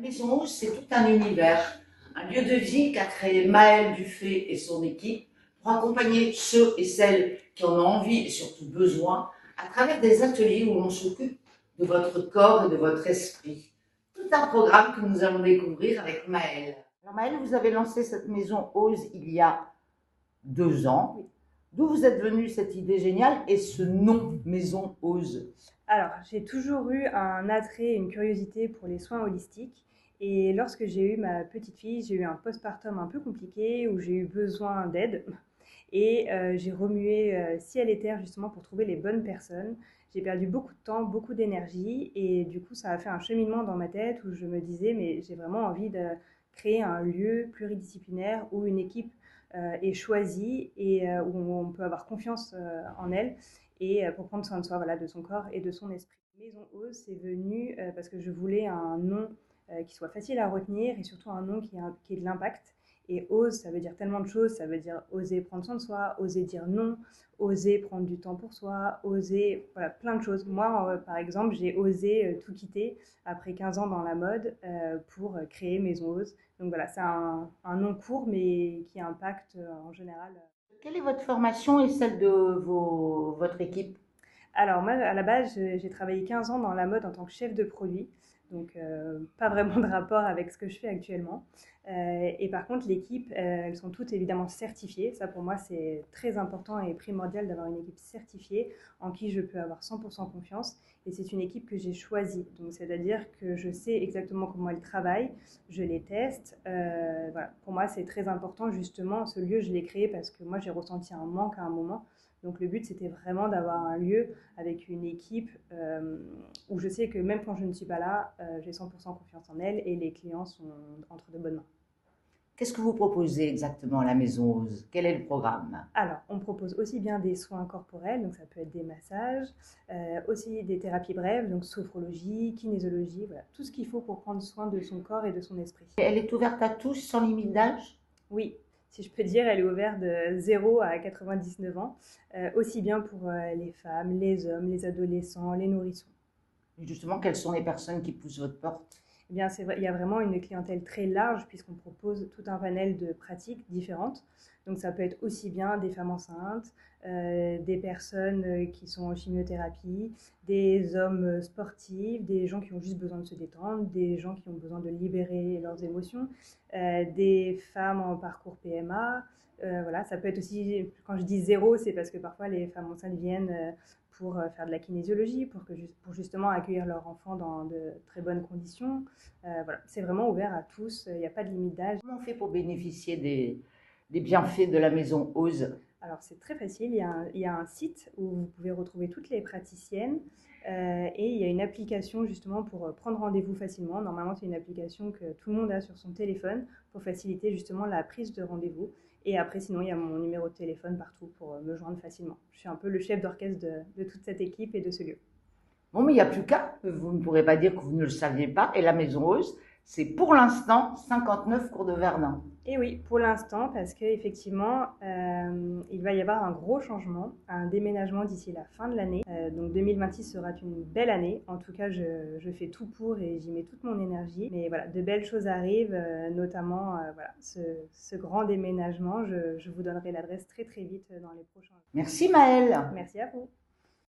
Maison Rouge, c'est tout un univers, un lieu de vie qu'a créé Maëlle Dufay et son équipe pour accompagner ceux et celles qui en ont envie et surtout besoin à travers des ateliers où l'on s'occupe de votre corps et de votre esprit. Tout un programme que nous allons découvrir avec Maëlle. Alors Maëlle, vous avez lancé cette maison Ose il y a 2 ans. D'où vous êtes venue cette idée géniale et ce nom Maison Ose? Alors, j'ai toujours eu un attrait, une curiosité pour les soins holistiques. Et lorsque j'ai eu ma petite fille, j'ai eu un postpartum un peu compliqué où j'ai eu besoin d'aide. Et j'ai remué ciel et terre justement pour trouver les bonnes personnes. J'ai perdu beaucoup de temps, beaucoup d'énergie. Et du coup, ça a fait un cheminement dans ma tête où je me disais, mais j'ai vraiment envie de créer un lieu pluridisciplinaire où une équipe est choisie et où on peut avoir confiance en elle et pour prendre soin de soi, voilà, de son corps et de son esprit. Maison Ose, c'est venu parce que je voulais un nom qui soit facile à retenir et surtout un nom qui ait de l'impact. Et ose, ça veut dire tellement de choses. Ça veut dire oser prendre soin de soi, oser dire non, oser prendre du temps pour soi, oser, voilà, plein de choses. Moi, par exemple, j'ai osé tout quitter après 15 ans dans la mode pour créer Maison Ose. Donc voilà, c'est un nom court mais qui impacte en général. Quelle est votre formation et celle de votre équipe? Alors moi, à la base, j'ai travaillé 15 ans dans la mode en tant que chef de produit, donc pas vraiment de rapport avec ce que je fais actuellement. Et par contre, l'équipe, elles sont toutes évidemment certifiées. Ça, pour moi, c'est très important et primordial d'avoir une équipe certifiée en qui je peux avoir 100% confiance. Et c'est une équipe que j'ai choisie. Donc, c'est-à-dire que je sais exactement comment elles travaillent, je les teste. Voilà. Pour moi, c'est très important, justement. Ce lieu, je l'ai créé parce que moi, j'ai ressenti un manque à un moment. Donc le but, c'était vraiment d'avoir un lieu avec une équipe où je sais que même quand je ne suis pas là, j'ai 100% confiance en elle et les clients sont entre de bonnes mains. Qu'est-ce que vous proposez exactement à la Maison Ose? Quel est le programme? Alors, on propose aussi bien des soins corporels, donc ça peut être des massages, aussi des thérapies brèves, donc sophrologie, kinésologie, voilà, tout ce qu'il faut pour prendre soin de son corps et de son esprit. Elle est ouverte à tous, sans limite d'âge? Oui, si je peux dire, elle est ouverte de 0 à 99 ans, aussi bien pour les femmes, les hommes, les adolescents, les nourrissons. Justement, quelles sont les personnes qui poussent votre porte? Eh bien, c'est vrai, il y a vraiment une clientèle très large puisqu'on propose tout un panel de pratiques différentes. Donc, ça peut être aussi bien des femmes enceintes, des personnes qui sont en chimiothérapie, des hommes sportifs, des gens qui ont juste besoin de se détendre, des gens qui ont besoin de libérer leurs émotions, des femmes en parcours PMA. Voilà, ça peut être aussi, quand je dis zéro, c'est parce que parfois les femmes enceintes viennent pour faire de la kinésiologie, pour justement accueillir leur enfant dans de très bonnes conditions. Voilà, c'est vraiment ouvert à tous, il n'y a pas de limite d'âge. Comment on fait pour bénéficier des bienfaits de la Maison Ose? Alors c'est très facile, il y a un site où vous pouvez retrouver toutes les praticiennes et il y a une application justement pour prendre rendez-vous facilement. Normalement c'est une application que tout le monde a sur son téléphone pour faciliter justement la prise de rendez-vous. Et après sinon il y a mon numéro de téléphone partout pour me joindre facilement. Je suis un peu le chef d'orchestre de toute cette équipe et de ce lieu. Bon, mais il n'y a plus qu'à. Vous ne pourrez pas dire que vous ne le saviez pas. Et la Maison Ose, c'est pour l'instant 59 cours de Verdun. Et oui, pour l'instant, parce qu'effectivement, il va y avoir un gros changement, un déménagement d'ici la fin de l'année. Donc 2026 sera une belle année. En tout cas, je fais tout pour et j'y mets toute mon énergie. Mais voilà, de belles choses arrivent, notamment voilà, ce grand déménagement. Je vous donnerai l'adresse très très vite dans les prochains jours. Merci Maëlle. Merci à vous.